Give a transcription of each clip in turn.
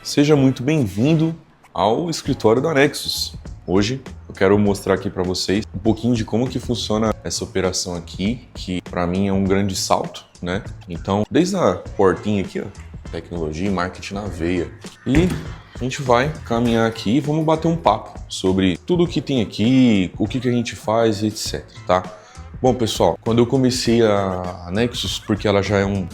Seja muito bem-vindo ao escritório da Nexus. Hoje eu quero mostrar aqui para vocês um pouquinho de como que funciona essa operação aqui, que para mim é um grande salto, né? Então, desde a portinha aqui, ó, tecnologia e marketing na veia. E a gente vai caminhar aqui e vamos bater um papo sobre tudo que tem aqui, o que a gente faz, etc, tá? Bom, pessoal, quando eu comecei a Nexus, porque ela já é um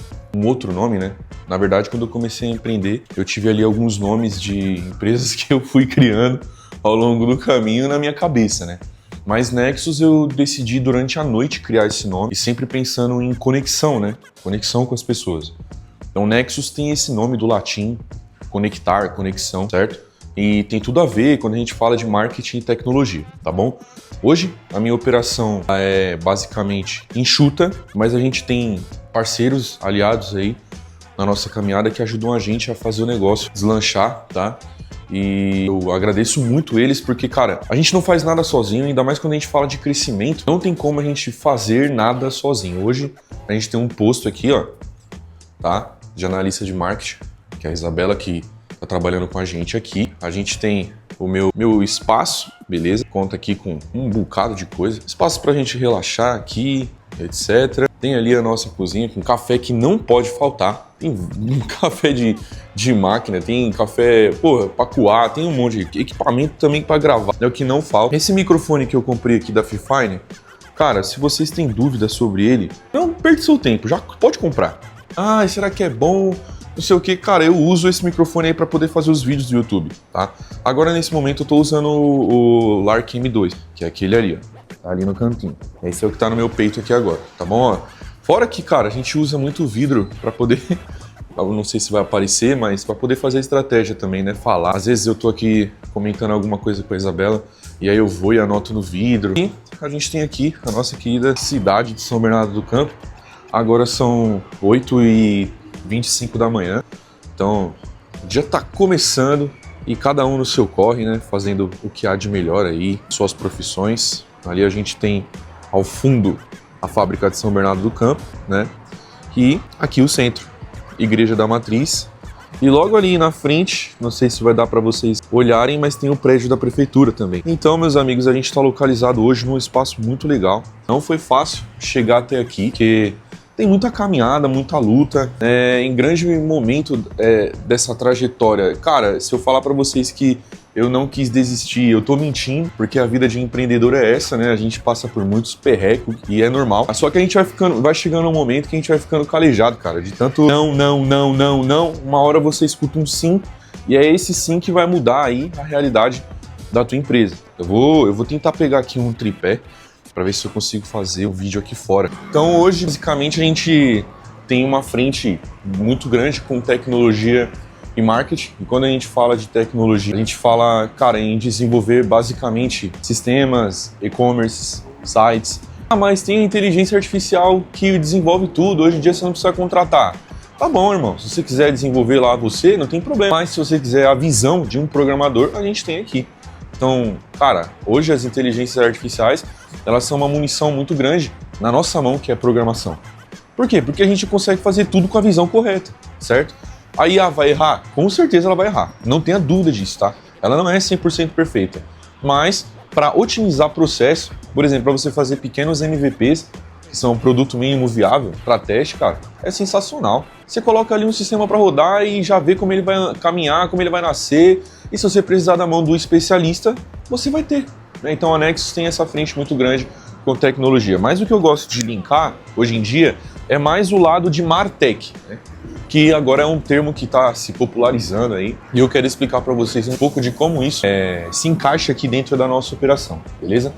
outro nome, né? Na verdade, quando eu comecei a empreender, eu tive ali alguns nomes de empresas que eu fui criando ao longo do caminho na minha cabeça, né? Mas Nexus eu decidi durante a noite criar esse nome e sempre pensando em conexão, né? Conexão com as pessoas. Então Nexus tem esse nome do latim, conectar, conexão, certo? E tem tudo a ver quando a gente fala de marketing e tecnologia, tá bom? Hoje a minha operação é basicamente enxuta, mas a gente tem parceiros, aliados aí na nossa caminhada que ajudam a gente a fazer o negócio deslanchar, tá? E eu agradeço muito eles porque, cara, a gente não faz nada sozinho, ainda mais quando a gente fala de crescimento. Não tem como a gente fazer nada sozinho. Hoje a gente tem um posto aqui, ó, tá? De analista de marketing, que é a Isabela que tá trabalhando com a gente aqui. A gente tem o meu espaço, beleza? Conta aqui com um bocado de coisa. Espaço pra gente relaxar aqui, etc. Tem ali a nossa cozinha com café que não pode faltar. Tem um café de máquina, tem café, porra, pra coar, tem um monte de equipamento também pra gravar. É o que não falta. Esse microfone que eu comprei aqui da Fifine, cara, se vocês têm dúvidas sobre ele, não perca seu tempo, já pode comprar. Ah, será que é bom? Não sei o que, cara, eu uso esse microfone aí pra poder fazer os vídeos do YouTube, tá? Agora, nesse momento, eu tô usando o Lark M2, que é aquele ali, ó. Tá ali no cantinho. Esse é o que tá no meu peito aqui agora, tá bom? Ó, fora que, cara, a gente usa muito vidro pra poder... Eu não sei se vai aparecer, mas pra poder fazer a estratégia também, né? Falar. Às vezes eu tô aqui comentando alguma coisa com a Isabela e aí eu vou e anoto no vidro. E a gente tem aqui a nossa querida cidade de São Bernardo do Campo. Agora são 8h25 da manhã. Então, o dia tá começando e cada um no seu corre, né? Fazendo o que há de melhor aí, suas profissões. Ali a gente tem ao fundo a fábrica de São Bernardo do Campo, né? E aqui o centro. Igreja da Matriz, e logo ali na frente, não sei se vai dar para vocês olharem, mas tem o prédio da prefeitura também. Então, meus amigos, a gente está localizado hoje num espaço muito legal. Não foi fácil chegar até aqui, porque tem muita caminhada, muita luta. Em grande momento dessa trajetória, cara, se eu falar para vocês que eu não quis desistir, eu tô mentindo, porque a vida de empreendedor é essa, né? A gente passa por muitos perrecos e é normal. Só que a gente vai chegando um momento que a gente vai ficando calejado, cara, de tanto não. Uma hora você escuta um sim, e é esse sim que vai mudar aí a realidade da tua empresa. Eu vou tentar pegar aqui um tripé para ver se eu consigo fazer o vídeo aqui fora. Então hoje, basicamente, a gente tem uma frente muito grande com tecnologia e marketing. E quando a gente fala de tecnologia, a gente fala, cara, em desenvolver basicamente sistemas, e-commerce, sites. Mas tem a inteligência artificial que desenvolve tudo. Hoje em dia você não precisa contratar. Tá bom, irmão. Se você quiser desenvolver lá você, não tem problema. Mas se você quiser a visão de um programador, a gente tem aqui. Então, cara, hoje as inteligências artificiais, elas são uma munição muito grande na nossa mão, que é a programação. Por quê? Porque a gente consegue fazer tudo com a visão correta, certo? A IA vai errar? Com certeza ela vai errar. Não tenha dúvida disso, tá? Ela não é 100% perfeita. Mas, para otimizar processo, por exemplo, para você fazer pequenos MVPs, que são um produto mínimo viável, para teste, cara, é sensacional. Você coloca ali um sistema para rodar e já vê como ele vai caminhar, como ele vai nascer. E se você precisar da mão do especialista, você vai ter. Então a Nexus tem essa frente muito grande com tecnologia. Mas o que eu gosto de linkar, hoje em dia, é mais o lado de Martech, né? Que agora é um termo que está se popularizando aí, e eu quero explicar para vocês um pouco de como isso se encaixa aqui dentro da nossa operação, beleza?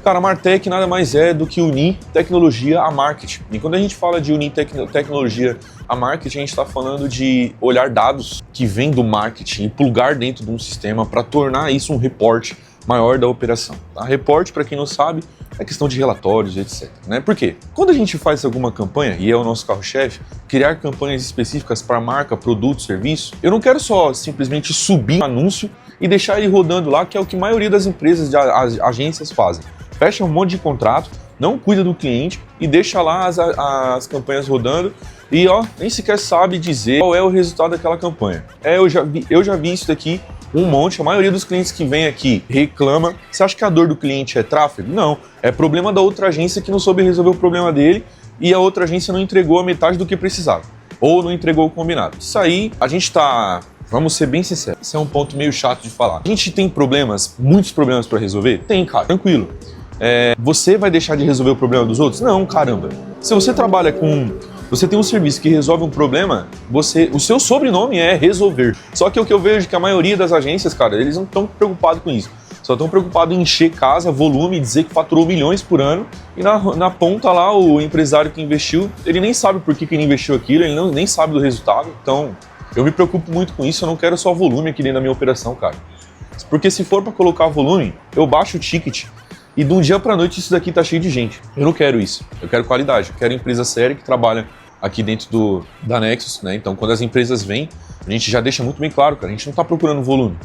Cara, Martech nada mais é do que unir tecnologia a marketing. E quando a gente fala de unir tecnologia a marketing, a gente está falando de olhar dados que vêm do marketing e plugar dentro de um sistema para tornar isso um reporte maior da operação. Tá? Reporte, para quem não sabe, é questão de relatórios, etc. Né? Por quê? Quando a gente faz alguma campanha, e é o nosso carro-chefe, criar campanhas específicas para marca, produto, serviço, eu não quero só simplesmente subir um anúncio e deixar ele rodando lá, que é o que a maioria das empresas, agências fazem. Fecha um monte de contrato, não cuida do cliente e deixa lá as campanhas rodando e ó, nem sequer sabe dizer qual é o resultado daquela campanha. Eu já vi isso daqui um monte. A maioria dos clientes que vem aqui reclama. Você acha que a dor do cliente é tráfego? Não, é problema da outra agência que não soube resolver o problema dele e a outra agência não entregou a metade do que precisava, ou não entregou o combinado. Isso aí, a gente tá... Vamos ser bem sinceros, esse é um ponto meio chato de falar. A gente tem problemas, muitos problemas para resolver? Tem, cara, tranquilo. Você vai deixar de resolver o problema dos outros? Não, caramba. Se você trabalha com... Você tem um serviço que resolve um problema, o seu sobrenome é resolver. Só que o que eu vejo é que a maioria das agências, cara, eles não estão preocupados com isso. Só estão preocupados em encher casa, volume, dizer que faturou milhões por ano. E na ponta lá, o empresário que investiu, ele nem sabe por que ele investiu aquilo, ele nem sabe do resultado. Então, eu me preocupo muito com isso, eu não quero só volume aqui dentro da minha operação, cara. Porque se for para colocar volume, eu baixo o ticket e de um dia para noite isso daqui tá cheio de gente. Eu não quero isso, eu quero qualidade, eu quero empresa séria que trabalha aqui dentro da Nexus, né? Então, quando as empresas vêm, a gente já deixa muito bem claro, cara, a gente não tá procurando volume.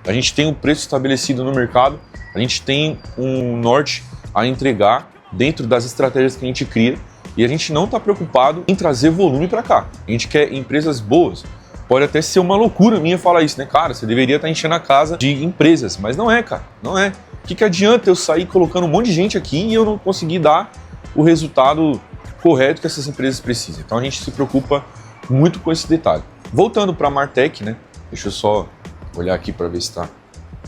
A gente tem um preço estabelecido no mercado, a gente tem um norte a entregar dentro das estratégias que a gente cria e a gente não está preocupado em trazer volume para cá. A gente quer empresas boas. Pode até ser uma loucura minha falar isso, né? Cara, você deveria estar enchendo a casa de empresas, mas não é, cara, não é. O que adianta eu sair colocando um monte de gente aqui e eu não conseguir dar o resultado correto que essas empresas precisam? Então a gente se preocupa muito com esse detalhe. Voltando para a Martech, né? Deixa eu só olhar aqui para ver se está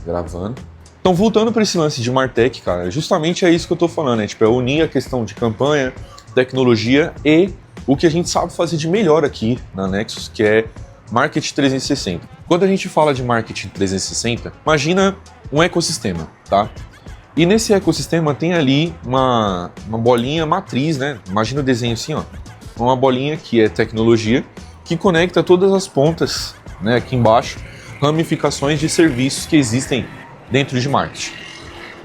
gravando. Então, voltando para esse lance de Martech, cara, justamente é isso que eu tô falando, né? Tipo, é unir a questão de campanha, tecnologia e o que a gente sabe fazer de melhor aqui na Nexus, que é Marketing 360. Quando a gente fala de Marketing 360, imagina um ecossistema, tá? E nesse ecossistema tem ali uma bolinha matriz, né? Imagina o desenho assim, ó. Uma bolinha que é tecnologia, que conecta todas as pontas, né, aqui embaixo, ramificações de serviços que existem dentro de marketing.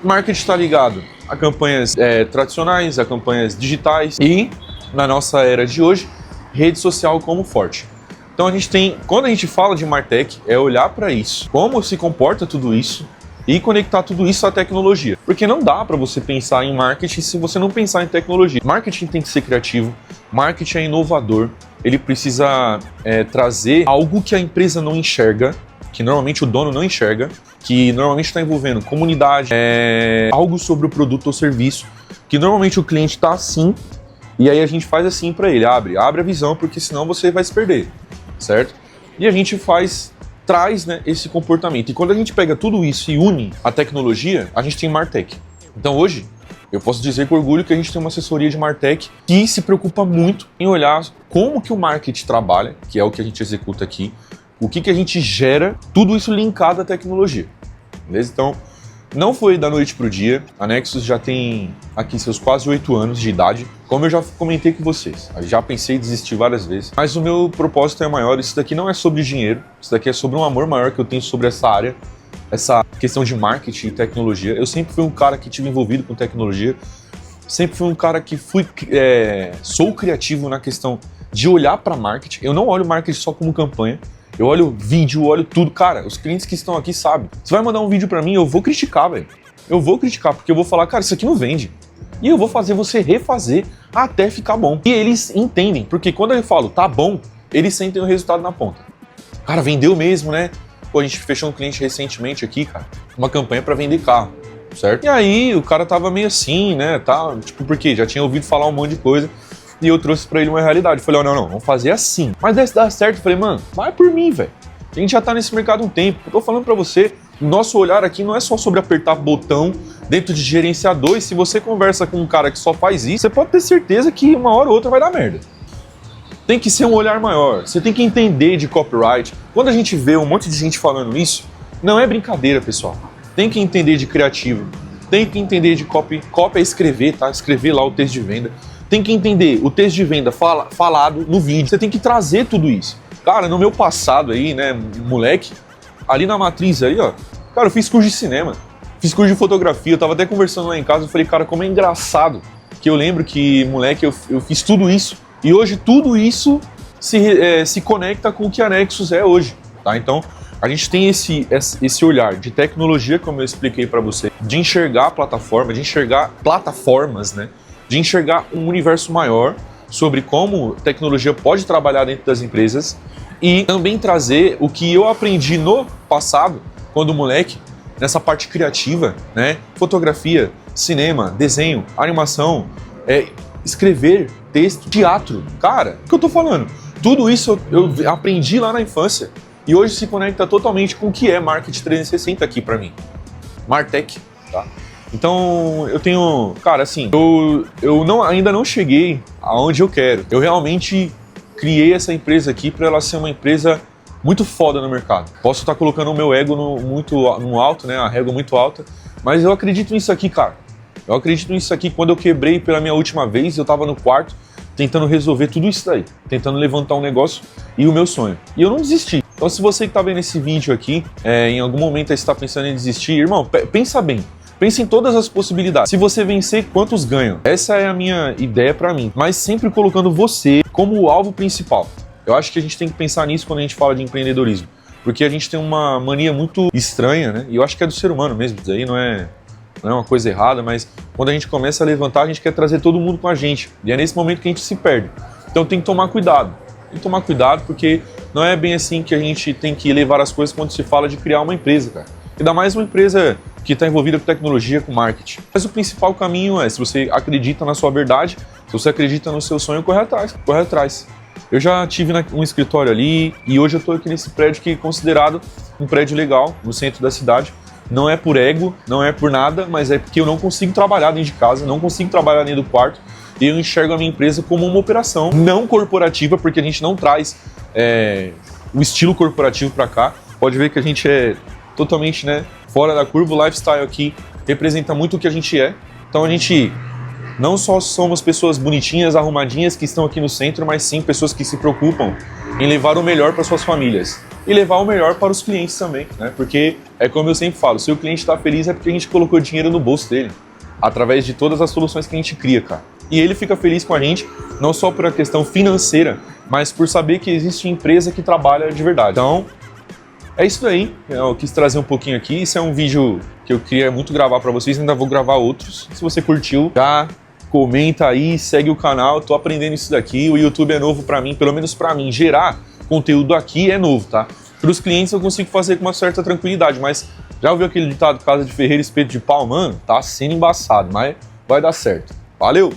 Marketing está ligado a campanhas tradicionais, a campanhas digitais e, na nossa era de hoje, rede social como forte. Então a gente tem, quando a gente fala de Martech, é olhar para isso, como se comporta tudo isso e conectar tudo isso à tecnologia. Porque não dá para você pensar em marketing se você não pensar em tecnologia. Marketing tem que ser criativo, marketing é inovador, ele precisa trazer algo que a empresa não enxerga, que normalmente o dono não enxerga, que normalmente está envolvendo comunidade, algo sobre o produto ou serviço, que normalmente o cliente está assim, e aí a gente faz assim para ele, abre a visão, porque senão você vai se perder, certo? E a gente traz, né, esse comportamento. E quando a gente pega tudo isso e une a tecnologia, a gente tem Martech. Então hoje, eu posso dizer com orgulho que a gente tem uma assessoria de Martech que se preocupa muito em olhar como que o marketing trabalha, que é o que a gente executa aqui, o que a gente gera, tudo isso linkado à tecnologia, beleza? Então, não foi da noite para o dia, a Nexus já tem aqui seus quase 8 anos de idade, como eu já comentei com vocês, eu já pensei em desistir várias vezes, mas o meu propósito é maior, isso daqui não é sobre dinheiro, isso daqui é sobre um amor maior que eu tenho sobre essa área, essa questão de marketing e tecnologia. Eu sempre fui um cara que tive envolvido com tecnologia, sempre fui um cara que sou criativo na questão de olhar para marketing. Eu não olho marketing só como campanha, eu olho vídeo, olho tudo. Cara, os clientes que estão aqui sabem. Você vai mandar um vídeo pra mim, eu vou criticar, velho. Eu vou criticar, porque eu vou falar, cara, isso aqui não vende. E eu vou fazer você refazer até ficar bom. E eles entendem, porque quando eu falo, tá bom, eles sentem o resultado na ponta. Cara, vendeu mesmo, né? Pô, a gente fechou um cliente recentemente aqui, cara, uma campanha pra vender carro, certo? E aí, o cara tava meio assim, né, tá? Tipo, porque já tinha ouvido falar um monte de coisa. E eu trouxe pra ele uma realidade. Eu falei, não, vamos fazer assim. Mas deve dar certo. Eu falei, mano, vai por mim, velho. A gente já tá nesse mercado há um tempo. Eu tô falando pra você, nosso olhar aqui não é só sobre apertar botão dentro de gerenciador. E se você conversa com um cara que só faz isso, você pode ter certeza que uma hora ou outra vai dar merda. Tem que ser um olhar maior. Você tem que entender de copyright. Quando a gente vê um monte de gente falando isso, não é brincadeira, pessoal. Tem que entender de criativo. Tem que entender de copy. Copy é escrever, tá? Escrever lá o texto de venda. Tem que entender o texto de venda falado no vídeo. Você tem que trazer tudo isso. Cara, no meu passado aí, né, moleque, ali na matriz aí, ó, cara, eu fiz curso de cinema, fiz curso de fotografia, eu tava até conversando lá em casa, eu falei, cara, como é engraçado que eu lembro que, moleque, eu fiz tudo isso, e hoje tudo isso se conecta com o que a Nexus é hoje, tá? Então, a gente tem esse olhar de tecnologia, como eu expliquei para você, de enxergar a plataforma, de enxergar plataformas, né? De enxergar um universo maior sobre como tecnologia pode trabalhar dentro das empresas e também trazer o que eu aprendi no passado, quando moleque, nessa parte criativa, né? Fotografia, cinema, desenho, animação, escrever, texto, teatro. Cara, o que eu tô falando? Tudo isso eu aprendi lá na infância e hoje se conecta totalmente com o que é Marketing 360 aqui pra mim. Martech, tá? Então, eu tenho... Cara, assim, eu ainda não cheguei aonde eu quero. Eu realmente criei essa empresa aqui para ela ser uma empresa muito foda no mercado. Posso estar colocando o meu ego no alto, né? A régua muito alta, mas eu acredito nisso aqui, cara. Eu acredito nisso aqui. Quando eu quebrei pela minha última vez, eu tava no quarto tentando resolver tudo isso daí. Tentando levantar um negócio e o meu sonho. E eu não desisti. Então, se você que tá vendo esse vídeo aqui, em algum momento aí você tá pensando em desistir, irmão, pensa bem. Pense em todas as possibilidades. Se você vencer, quantos ganham? Essa é a minha ideia pra mim. Mas sempre colocando você como o alvo principal. Eu acho que a gente tem que pensar nisso quando a gente fala de empreendedorismo. Porque a gente tem uma mania muito estranha, né? E eu acho que é do ser humano mesmo. Isso aí não é uma coisa errada, mas quando a gente começa a levantar, a gente quer trazer todo mundo com a gente. E é nesse momento que a gente se perde. Então tem que tomar cuidado. Tem que tomar cuidado porque não é bem assim que a gente tem que levar as coisas quando se fala de criar uma empresa, cara. Ainda mais uma empresa que está envolvida com tecnologia, com marketing. Mas o principal caminho é, se você acredita na sua verdade, se você acredita no seu sonho, corre atrás. Eu já tive um escritório ali e hoje eu estou aqui nesse prédio que é considerado um prédio legal, no centro da cidade. Não é por ego, não é por nada, mas é porque eu não consigo trabalhar dentro de casa, não consigo trabalhar dentro do quarto e eu enxergo a minha empresa como uma operação não corporativa, porque a gente não traz o estilo corporativo para cá. Pode ver que a gente é totalmente, né, fora da curva. O lifestyle aqui representa muito o que a gente é. Então a gente não só somos pessoas bonitinhas, arrumadinhas que estão aqui no centro, mas sim pessoas que se preocupam em levar o melhor para suas famílias e levar o melhor para os clientes também, né? Porque é como eu sempre falo, se o cliente está feliz é porque a gente colocou dinheiro no bolso dele, através de todas as soluções que a gente cria, cara. E ele fica feliz com a gente, não só por a questão financeira, mas por saber que existe empresa que trabalha de verdade. Então, é isso daí, eu quis trazer um pouquinho aqui. Isso é um vídeo que eu queria muito gravar para vocês, ainda vou gravar outros. Se você curtiu, já comenta aí, segue o canal, tô aprendendo isso daqui. O YouTube é novo para mim, pelo menos para mim, gerar conteúdo aqui é novo, tá? Para os clientes eu consigo fazer com uma certa tranquilidade, mas já ouviu aquele ditado, casa de ferreiro, espeto de pau? Mano, tá sendo embaçado, mas vai dar certo. Valeu!